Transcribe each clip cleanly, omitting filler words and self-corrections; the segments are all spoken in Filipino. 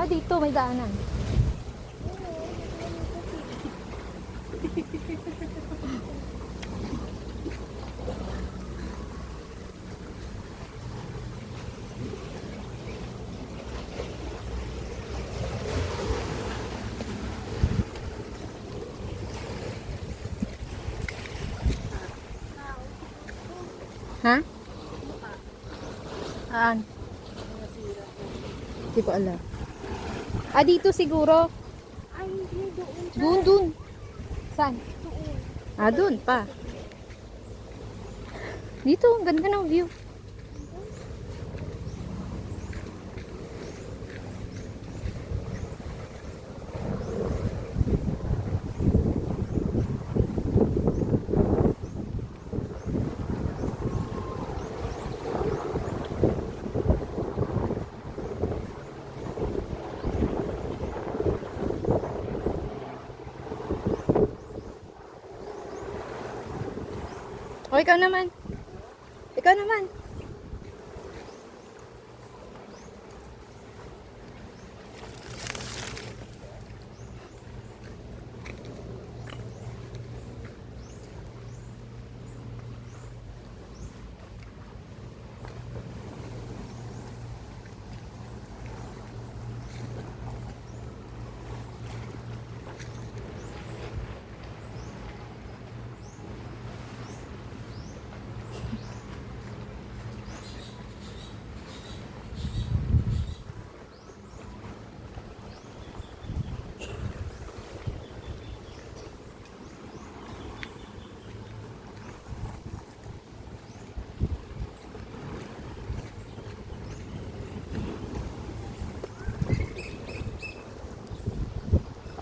dito, may daanan. Ha? Saan? Hindi ko alam. Ah, dito siguro. Ay, hindi doon. Doon. Saan? Doon. Ah, doon pa. Dito, ang ganda ng view. O, ikaw naman. Ikaw naman.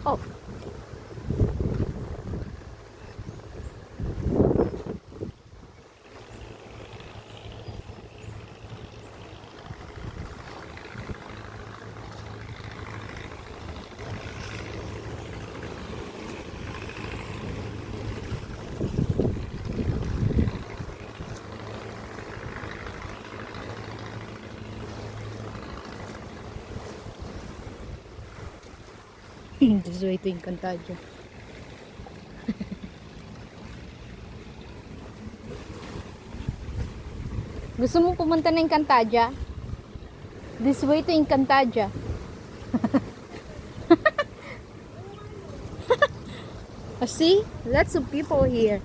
Oh. This way to Encantadia. Gusto mo pumunta na Encantadia? This way to Encantadia. See? Lots of people here.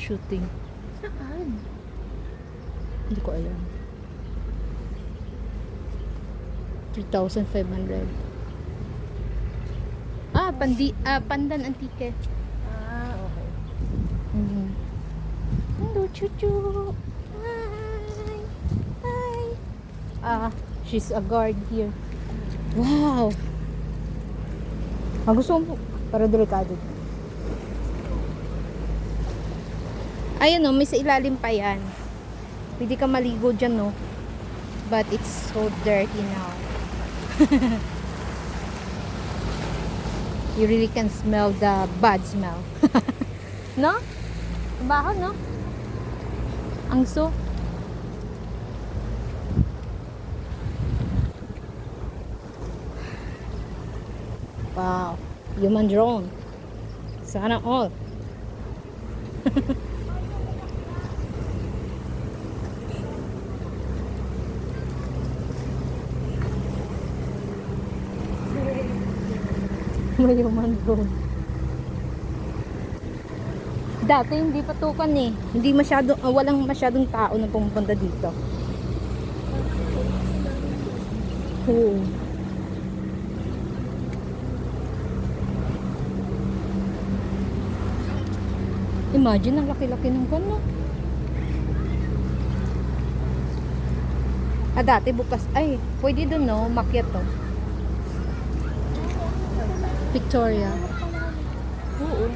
Shooting. Saan? Hindi ko alam. 3,500. Ah, Pandan Antique. Ah, okay. Hello, Chuchu. Hi. Hi. Ah, she's a guard here. Wow. Ah, gusto mo para delikado. Ayan o, may sa ilalim pa yan. Pwede ka maligo dyan, no? But it's so dirty now. You really can smell the bad smell. No? Baho, no? Angso. Wow. Human drone. Sana all. May human drone. Dati hindi patukan eh. Hindi masyado, walang masyadong tao na pumupunta dito. Oo. Imagine ang laki-laki ng gano'n. Ah, dati bukas. Ay, pwede doon, no? Makyat to. Victoria. Oo.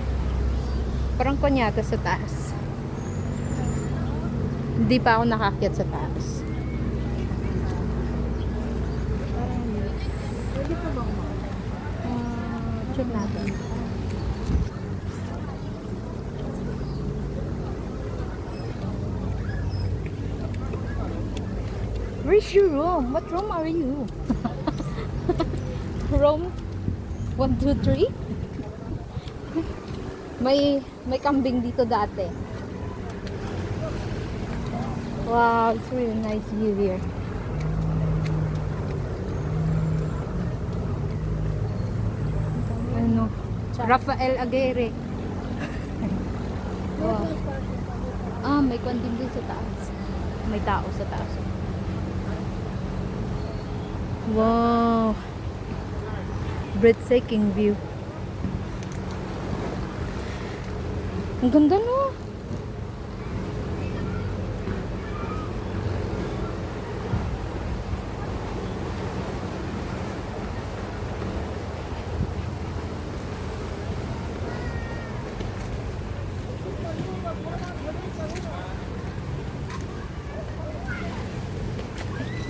Parang kunyata sa taas. Hindi pa ako nakakyat sa taas. Pwede pa bang makita? Check natin. Where's your room? What room are you? Room 1, 2, 3? May kambing dito dati. Wow, it's really nice view here. Ano? Rafael Aguirre. Wow. May kwantin din sa taas. May tao sa taas. Wow. Breathtaking view. Ang ganda no.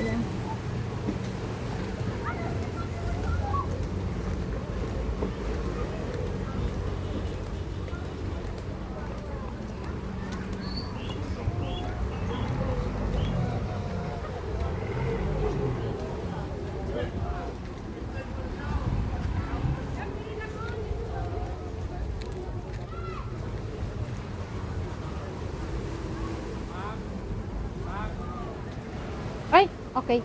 Ayan. Ay, okay.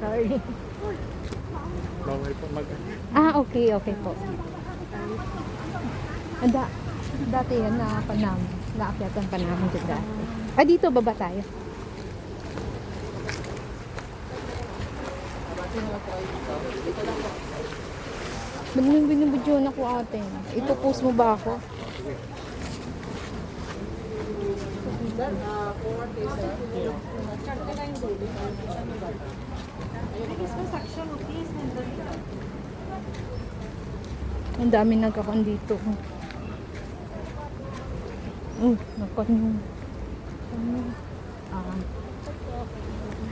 Sorry. Bawal po mag... Okay, okay po. Dati yan na Panam. Naakyatan pa namin dito dati. Dito baba tayo. Binibidyo na ko ate. Ipopost mo ba ako? Ang dami nagkakon dito. Nakon yung...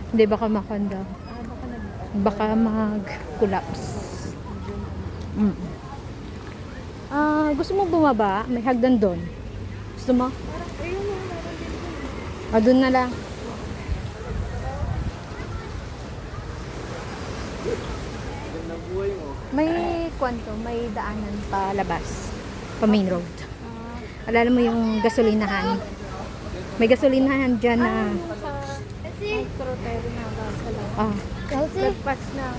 Hindi, baka makanda. Baka mag-collapse. Gusto mo bumaba? May hagdan doon. Gusto mo? Doon na lang. May kwanto, may daanan pa labas. Pa main road. Alala mo yung gasolinahan. May gasolinahan dyan na... Trotero na ba sa lang? Pagpas ng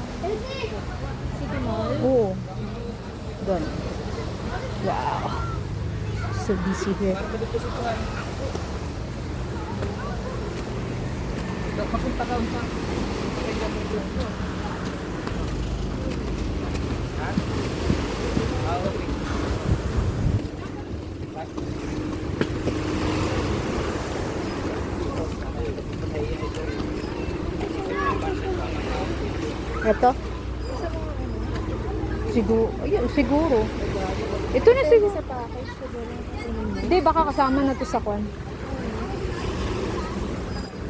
City Mall. Oo. Doon. Wow. So busy here. Ito? Siguro. Ayun, siguro. Ito na siguro. Sa package ko doon. Hindi, baka kasama na to sa kwan.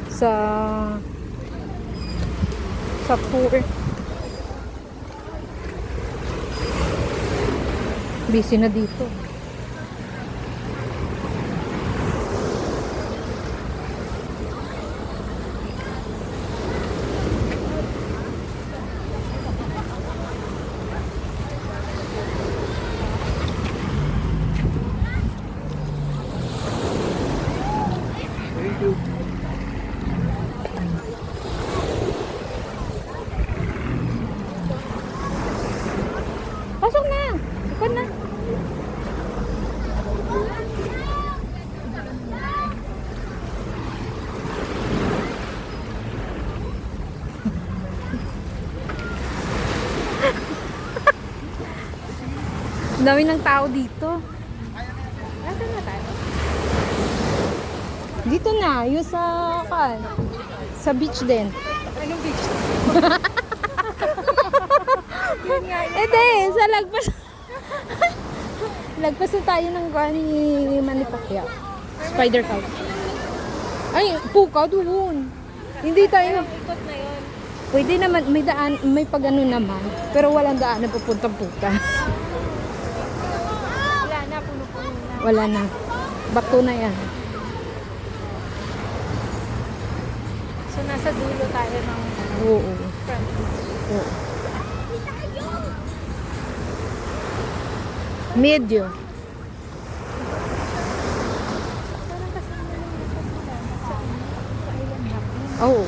Sa tour. Busy na dito. Thank you. Pasok na! Ikon na! Ang dami ng tao dito. Nasaan na tayo? Dito na, yung sa beach din. Anong beach? Ede, sa lagpas. Lagpas na tayo ng guwan ni Manny Pacquiao. Spider House. Ay, puka doon. Hindi tayo. Ikot na yun. Pwede naman, may daan, may pag-ano naman. Pero walang daan na pupuntang puka. Wala na, puno-puno na. Wala na. Bato na yan. So, nasa dulo tayo ng Oo. front. Oo. Medyo. Parang kasi nila sa island hopping. Oo.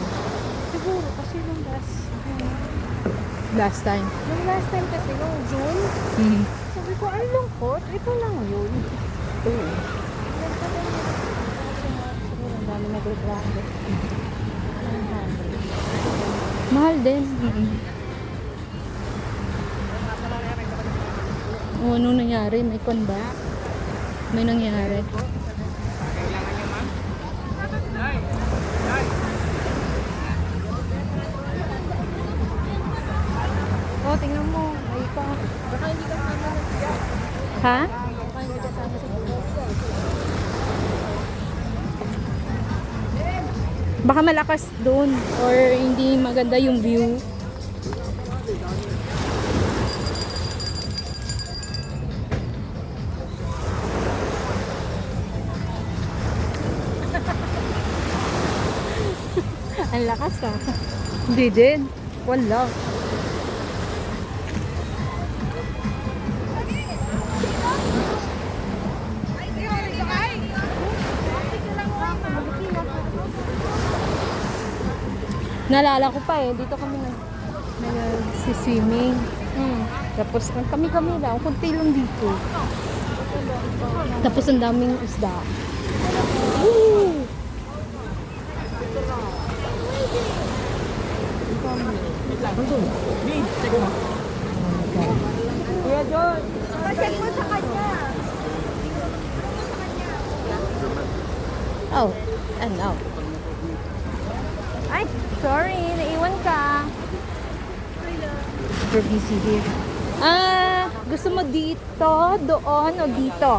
Siguro kasi Last time. nung last time kasi, nung June, Mhm. sabi ko, ay lungkot, ito lang yun. Oo. Ang dami nagreklamo. Mahal din. Mhm. O, anong nangyari? May con ba? May nangyari. Oh, tingnan mo, may pa. Baka hindi kasama na siya. Ha? Baka hindi kasama sa bulo. Baka malakas doon or hindi maganda yung view. Ang lakas ah. Hindi din. Wala. Naalala ko pa eh, dito kami nag-swimming. Tapos kami lang, kunti lang dito. Tapos ang daming isda. Woo! Kuya John, check mo sa kanya. Oh, and out. Ay, sorry, naiwan ka. Super busy here. Gusto mo dito, doon, o dito?